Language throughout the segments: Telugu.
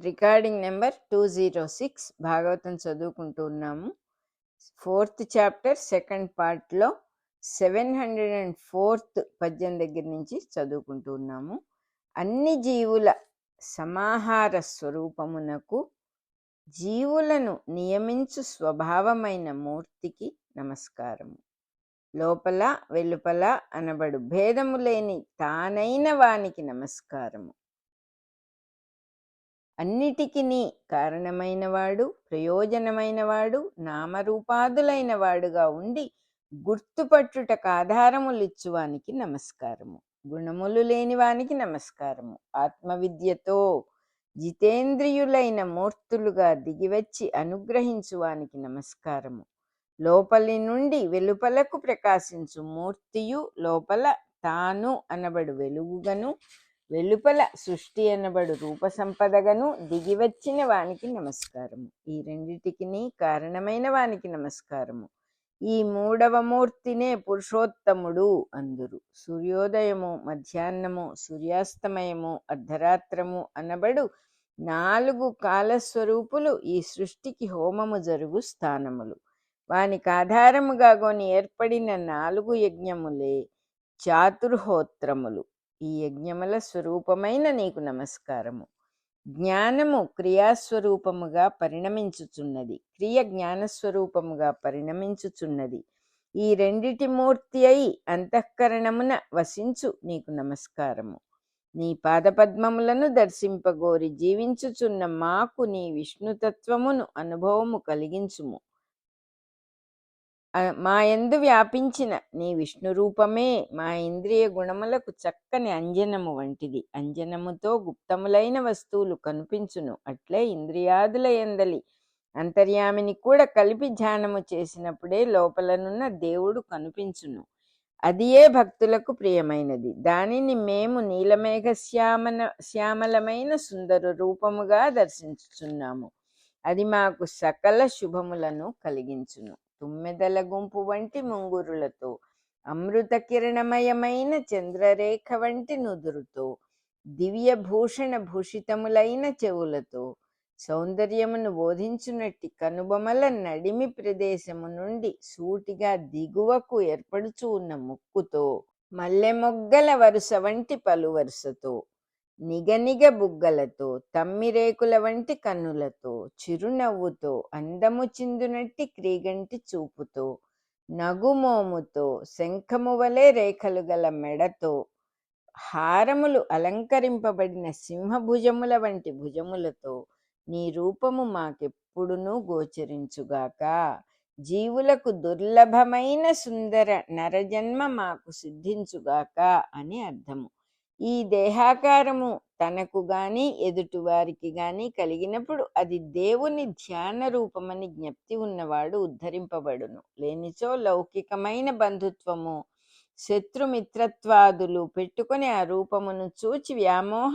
రికార్డింగ్ నెంబర్ 206 భాగవతం చదువుకుంటూ ఉన్నాము. 4th చాప్టర్ 2nd పార్ట్లో 704th పద్యం దగ్గర నుంచి చదువుకుంటూ ఉన్నాము. అన్ని జీవుల సమాహార స్వరూపమునకు జీవులను నియమించు స్వభావమైన మూర్తికి నమస్కారము. లోపల వెలుపల అనబడు భేదము లేని తానైన వానికి నమస్కారము. అన్నిటికీ కారణమైనవాడు, ప్రయోజనమైనవాడు, నామరూపాదులైన వాడుగా ఉండి గుర్తుపట్టుటకు ఆధారములిచ్చువానికి నమస్కారము. గుణములు లేని వానికి నమస్కారము. ఆత్మవిద్యతో జితేంద్రియులైన మూర్తులుగా దిగివచ్చి అనుగ్రహించువానికి నమస్కారము. లోపలి నుండి వెలుపలకు ప్రకాశించు మూర్తియు లోపల తాను అనబడు వెలుగుగను వెలుపల సృష్టి అనబడు రూప సంపదగను దిగివచ్చిన వానికి నమస్కారము. ఈ రెండిటికి కారణమైన వానికి నమస్కారము. ఈ మూడవ మూర్తినే పురుషోత్తముడు అందురు. సూర్యోదయము, మధ్యాహ్నము, సూర్యాస్తమయము, అర్ధరాత్రము అనబడు 4 కాలస్వరూపులు ఈ సృష్టికి హోమము జరుగు స్థానములు. వానికి ఆధారముగా కొని ఏర్పడిన 4 యజ్ఞములే చాతుర్హోత్రములు. ఈ యజ్ఞముల స్వరూపమైన నీకు నమస్కారము. జ్ఞానము క్రియాస్వరూపముగా పరిణమించుచున్నది, క్రియ జ్ఞానస్వరూపముగా పరిణమించుచున్నది. ఈ రెండిటి మూర్తి అయి అంతఃకరణమున వసించు నీకు నమస్కారము. నీ పాదపద్మములను దర్శింపగోరి జీవించుచున్న మాకు నీ విష్ణుతత్వమును అనుభవము కలిగించుము. మా యందు వ్యాపించిన నీ విష్ణు రూపమే మా ఇంద్రియ గుణములకు చక్కని అంజనము వంటిది. అంజనముతో గుప్తములైన వస్తువులు కనిపించును. అట్లే ఇంద్రియాదుల యందలి అంతర్యామిని కూడా కలిపి ధ్యానము చేసినప్పుడే లోపలనున్న దేవుడు కనిపించును. అదియే భక్తులకు ప్రియమైనది. దానిని మేము నీలమేఘ శ్యామలమైన సుందర రూపముగా దర్శించుచున్నాము. అది మాకు సకల శుభములను కలిగించును. తుమ్మెదల గుంపు వంటి ముంగురులతో, అమృత కిరణమయమైన చంద్రరేఖ వంటి నుదురుతో, దివ్య భూషణ భూషితములైన చెవులతో, సౌందర్యమును బోధించునట్టి కనుబొమల నడిమి ప్రదేశము నుండి సూటిగా దిగువకు ఏర్పడుచు ఉన్న ముక్కుతో, మల్లెమొగ్గల వరుస వంటి పలు వరుసతో, నిగనిగ బుగ్గలతో, తమ్మిరేకుల వంటి కన్నులతో, చిరునవ్వుతో, అందము చిందునట్టి క్రీగంటి చూపుతో, నగుమోముతో, శంఖము వలె రేఖలు గల మెడతో, హారములు అలంకరింపబడిన సింహభుజముల వంటి భుజములతో నీ రూపము మాకెప్పుడునూ గోచరించుగాక. జీవులకు దుర్లభమైన సుందర నరజన్మ మాకు సిద్ధించుగాక అని అర్థము. ఈ దేహాకారము తనకు గాని ఎదుటివారికి గాని కలిగినప్పుడు అది దేవుని ధ్యాన రూపమని జ్ఞప్తి ఉన్నవాడు ఉద్ధరింపబడును. లేనిచో లౌకికమైన బంధుత్వము, శత్రుమిత్రత్వాదులు పెట్టుకొని ఆ రూపమును చూచి వ్యామోహ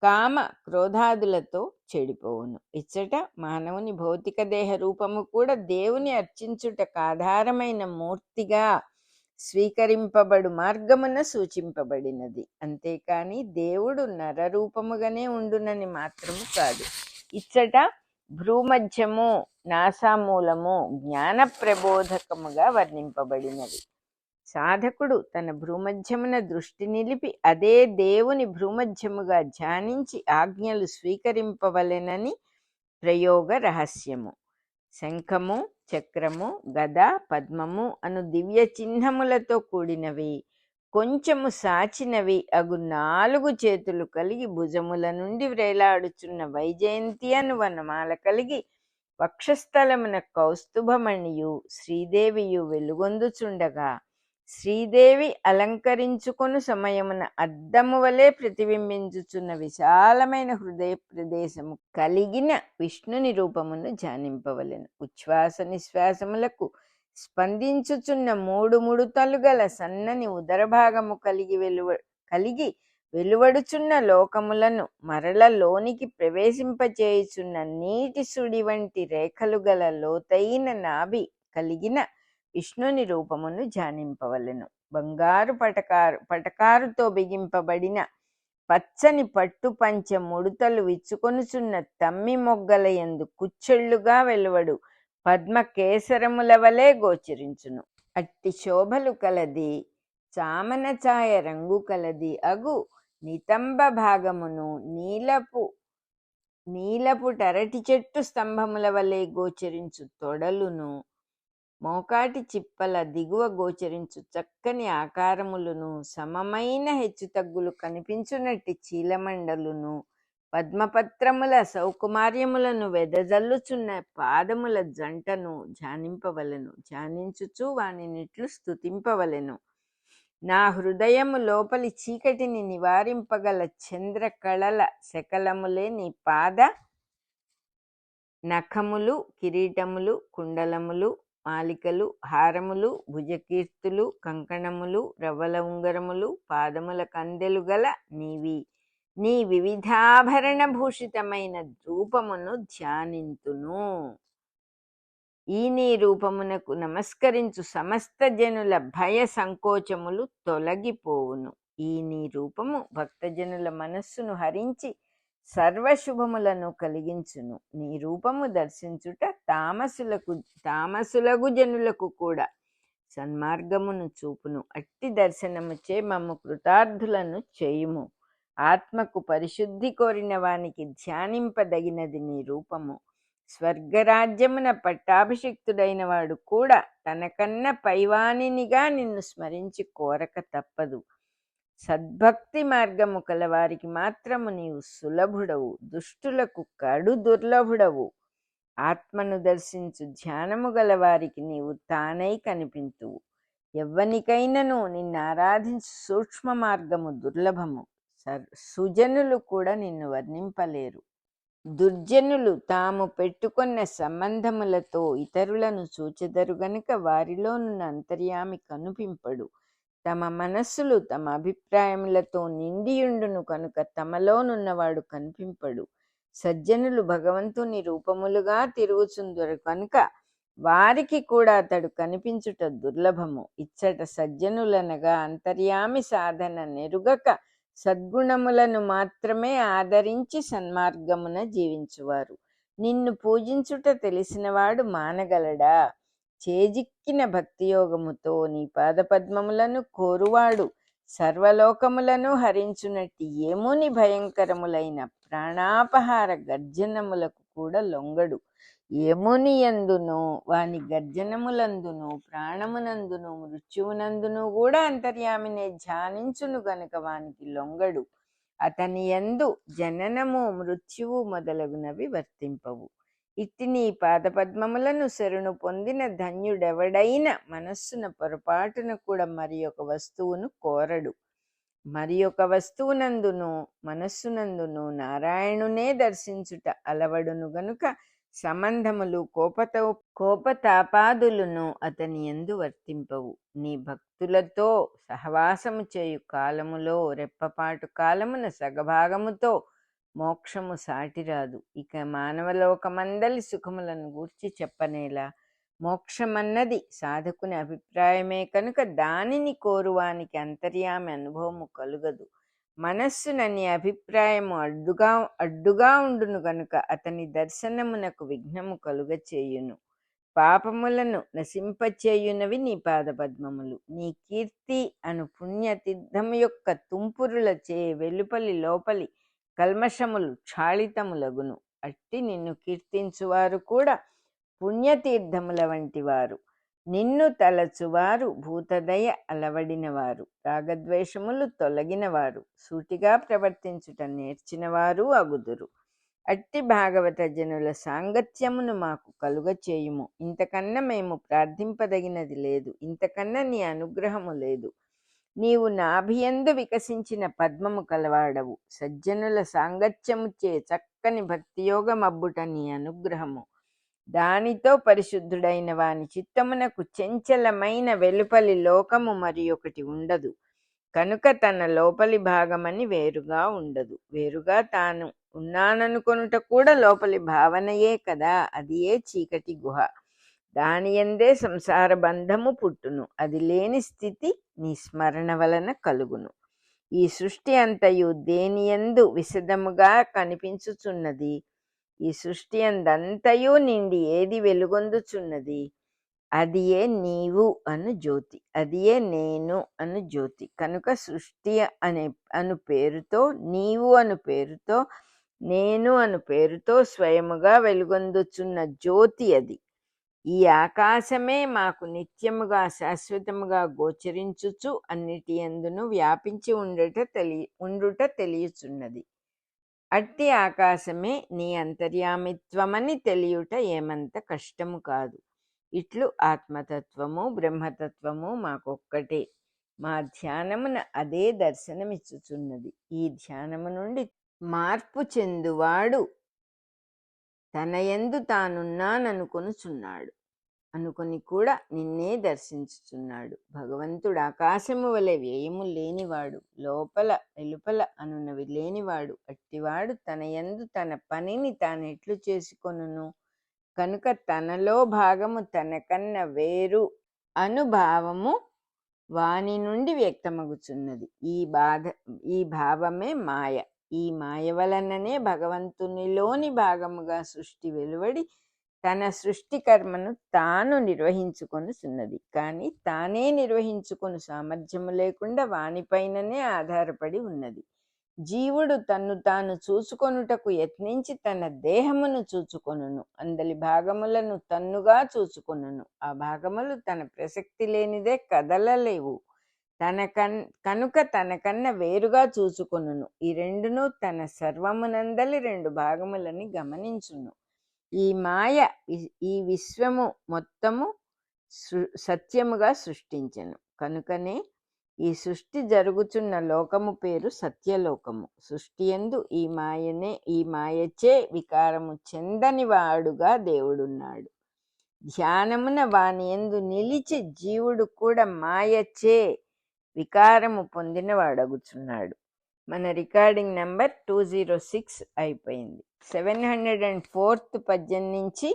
కామ క్రోధాదులతో చెడిపోవును. ఇచ్చట మానవుని భౌతిక దేహ రూపము కూడా దేవుని అర్చించుటకు ఆధారమైన మూర్తిగా స్వీకరింపబడు మార్గమున సూచింపబడినది. అంతేకాని దేవుడు నరరూపముగానే ఉండునని మాత్రము కాదు. ఇచ్చట భ్రూమధ్యము, నాసామూలము జ్ఞాన ప్రబోధకముగా వర్ణింపబడినవి. సాధకుడు తన భ్రూమధ్యమున దృష్టి నిలిపి అదే దేవుని భ్రూమధ్యముగా ధ్యానించి ఆజ్ఞలు స్వీకరింపవలెనని ప్రయోగ రహస్యము. శంఖము, చక్రము, గద, పద్మము అను దివ్య చిహ్నములతో కూడినవి, కొంచెము సాచినవి అగు 4 చేతులు కలిగి భుజముల నుండి వ్రేలాడుచున్న వైజయంతి అను వనమాల కలిగి వక్షస్థలమున కౌస్తుభమణియు శ్రీదేవియు వెలుగొందుచుండగా, శ్రీదేవి అలంకరించుకొను సమయమున అద్దము వలె ప్రతిబింబించుచున్న విశాలమైన హృదయ ప్రదేశము కలిగిన విష్ణుని రూపమును ధ్యానింపవలెను. ఉచ్ఛ్వాస నిశ్వాసములకు స్పందించుచున్న 3 ముడుతలు గల సన్నని ఉదరభాగము కలిగి వెలువడుచున్న లోకములను మరల లోనికి ప్రవేశింపచేయుచున్న నీటి సుడి వంటి రేఖలు గల లోతైన నాభి కలిగిన విష్ణుని రూపమును ధ్యానింపవలెను. బంగారు పటకారుతో బిగింపబడిన పచ్చని పట్టు పంచె ముడుతలు విచ్చుకొనుచున్న తమ్మి మొగ్గల యందు కుచ్చెళ్ళుగా వెలువడు పద్మ కేసరముల వలె గోచరించును. అట్టి శోభలు కలది చామన ఛాయ రంగు కలది అగు నితంబ భాగమును నీలపు టరటి చెట్టు స్తంభముల వలె గోచరించు తొడలును, మోకాటి చిప్పల దిగువ గోచరించు చక్కని ఆకారములను, సమమైన హెచ్చుతగ్గులు కనిపించునట్టి చీలమండలును, పద్మపత్రముల సౌకుమార్యములను వెదజల్లుచున్న పాదముల జంటను ధ్యానింపవలెను. ధ్యానించుచు వానినిట్లు స్తుతింపవలెను. నా హృదయము లోపలి చీకటిని నివారింపగల చంద్ర కళల శకలములే నీ పాద నఖములు, కిరీటములు, కుండలములు, మాలికలు, హారములు, భుజకీర్తులు, కంకణములు, రవ్వల ఉంగరములు, పాదముల కందెలు గల నీ వివిధాభరణ భూషితమైన రూపమును ధ్యానింతును. ఈ నీ రూపమునకు నమస్కరించు సమస్త జనుల భయ సంకోచములు తొలగిపోవును. ఈ నీ రూపము భక్తజనుల మనస్సును హరించి సర్వశుభములను కలిగించును. నీ రూపము దర్శించుట తామసులగు జనులకు కూడా సన్మార్గమును చూపును. అట్టి దర్శనముచే మమ్ము కృతార్థులను చేయుము. ఆత్మకు పరిశుద్ధి కోరిన వానికి ధ్యానింపదగినది నీ రూపము. స్వర్గరాజ్యమున పట్టాభిషిక్తుడైన వాడు కూడా తనకన్న పైవానినిగా నిన్ను స్మరించి కోరక తప్పదు. సద్భక్తి మార్గము కలవారికి మాత్రము నీవు సులభుడవు, దుష్టులకు కడు దుర్లభుడవు. ఆత్మను దర్శించు ధ్యానము గలవారికి నీవు తానై కనిపింతువు. ఎవ్వనికైనను నిన్ను ఆరాధించు సూక్ష్మ మార్గము దుర్లభము. సుజనులు కూడా నిన్ను వర్ణింపలేరు. దుర్జనులు తాము పెట్టుకున్న సంబంధములతో ఇతరులను చూచెదరు గనుక వారిలోనున్న అంతర్యామి కనుపింపడు. తమ మనస్సులు తమ అభిప్రాయములతో నిండియుండును కనుక తమలోనున్నవాడు కనిపింపడు. సజ్జనులు భగవంతుని రూపములుగా తిరుగుచుందురు కనుక వారికి కూడా అతడు కనిపించుట దుర్లభము. ఇచ్చట సజ్జనులనగా అంతర్యామి సాధన నెరుగక సద్గుణములను మాత్రమే ఆదరించి సన్మార్గమున జీవించువారు. నిన్ను పూజించుట తెలిసినవాడు మానగలడా? చేజిక్కిన భక్తియోగముతో నీ పాదపద్మములను కోరువాడు సర్వలోకములను హరించునట్టి ఏముని భయంకరములైన ప్రాణాపహార గర్జనములకు కూడా లొంగడు. ఏముని యందును వాని గర్జనములందును ప్రాణమునందును మృత్యువునందును కూడా అంతర్యామినే ధ్యానించును గనుక వానికి లొంగడు. అతని యందు జననము మృత్యువు మొదలగునవి వర్తింపవు. ఇట్టి నీ పాదపద్మములను శరణు పొందిన ధన్యుడెవడైన మనస్సున పొరపాటున కూడా మరి ఒక వస్తువును కోరడు. మరి ఒక వస్తువునందును మనస్సునందును నారాయణునే దర్శించుట అలవడును గనుక సంబంధములు కోపతాపాదులను అతని యందు వర్తింపవు. నీ భక్తులతో సహవాసము చేయు కాలములో రెప్పపాటు కాలమున సగభాగముతో మోక్షము సాటిరాదు. ఇక మానవలోకమందలి సుఖములను గూర్చి చెప్పనేలా. మోక్షమన్నది సాధకుని అభిప్రాయమే కనుక దానిని కోరువానికి అంతర్యామి అనుభవము కలుగదు. మనస్సునని అభిప్రాయము అడ్డుగా ఉండును గనుక అతని దర్శనమునకు విఘ్నము కలుగచేయును. పాపములను నశింపచేయునవి నీ పాదపద్మములు. నీ కీర్తి అను పుణ్యతీర్థము యొక్క తుంపురులచే వెలుపలి లోపలి కల్మషములు క్షాళితములగును. అట్టి నిన్ను కీర్తించువారు కూడా పుణ్యతీర్థముల వంటి వారు. నిన్ను తలచువారు భూతదయ అలవడినవారు, రాగద్వేషములు తొలగినవారు, సూటిగా ప్రవర్తించుట నేర్చినవారు అగుదురు. అట్టి భాగవత జనుల సాంగత్యమును మాకు కలుగచేయుము. ఇంతకన్నా మేము ప్రార్థింపదగినది లేదు, ఇంతకన్నా నీ అనుగ్రహము లేదు. నీవు నాభియందు వికసించిన పద్మము కలవాడవు. సజ్జనుల సాంగత్యముచే చక్కని భక్తియోగమబ్బుట నీ అనుగ్రహము. దానితో పరిశుద్ధుడైన వాని చిత్తమునకు చెంచలమైన వెలుపలి లోకము మరి ఒకటి ఉండదు కనుక తన లోపలి భాగమని వేరుగా ఉండదు. వేరుగా తాను ఉన్నాననుకొనుట కూడా లోపలి భావనయే కదా. అది ఏ చీకటి గుహ. దానియందే సంసార బంధము పుట్టును. అది లేని స్థితి నీ స్మరణ వలన కలుగును. ఈ సృష్టి అంతయు దేనియందు విశదముగా కనిపించుచున్నది. ఈ సృష్టి అందంతయు నిండి ఏది వెలుగొందుచున్నది, అది ఏ నీవు అను జ్యోతి, అది ఏ నేను అను జ్యోతి. కనుక సృష్టి అను పేరుతో, నీవు అను పేరుతో, నేను అను పేరుతో స్వయముగా వెలుగొందుచున్న జ్యోతి అది. ఈ ఆకాశమే మాకు నిత్యముగా శాశ్వతముగా గోచరించుచు అన్నిటి యందును వ్యాపించి ఉండుట తెలియచున్నది. అట్టి ఆకాశమే నీ అంతర్యామిత్వమని తెలియుట ఏమంత కష్టము కాదు. ఇట్లు ఆత్మతత్వము బ్రహ్మతత్వము మాకొక్కటే. మా ధ్యానమున అదే దర్శనమిచ్చుచున్నది. ఈ ధ్యానము నుండి మార్పు చెందువాడు తనయందు తానున్నాననుకొనుచున్నాడు, అనుకొని కూడా నిన్నే దర్శించుచున్నాడు. భగవంతుడు ఆకాశము వలె వ్యయము లేనివాడు, లోపల వెలుపల అనున్నవి లేనివాడు. అట్టివాడు తనయందు తన పనిని తానెట్లు చేసుకొనును? కనుక తనలో భాగము తనకన్నా వేరు అనుభావము వాని నుండి వ్యక్తమగుచున్నది. ఈ భావమే మాయ. ఈ మాయ వలననే భగవంతునిలోని భాగముగా సృష్టి వెలువడి తన సృష్టి కర్మను తాను నిర్వహించుకొనుచున్నది. కానీ తానే నిర్వహించుకొను సామర్థ్యము లేకుండా వానిపైననే ఆధారపడి ఉన్నది. జీవుడు తన్ను తాను చూచుకొనుటకు యత్నించి తన దేహమును చూచుకొనును, అందలి భాగములను తన్నుగా చూచుకొనును. ఆ భాగములు తన ప్రసక్తి లేనిదే కదలలేవు. కనుక తనకన్నా వేరుగా చూచుకొనును. ఈ రెండును తన సర్వమునందలి రెండు భాగములని గమనించును. ఈ మాయ ఈ విశ్వము మొత్తము సత్యముగా సృష్టించెను. కనుకనే ఈ సృష్టి జరుగుచున్న లోకము పేరు సత్యలోకము. సృష్టియందు ఈ మాయచే వికారము చెందని వాడుగా దేవుడున్నాడు. ధ్యానమున వానియందు నిలిచి జీవుడు కూడా మాయచే వికారము పొందిన వాడగుచున్నాడు. మన రికార్డింగ్ నెంబర్ 206 అయిపోయింది. 704th పద్యం నుంచి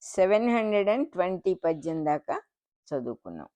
720 పద్యం దాకా చదువుకున్నాం.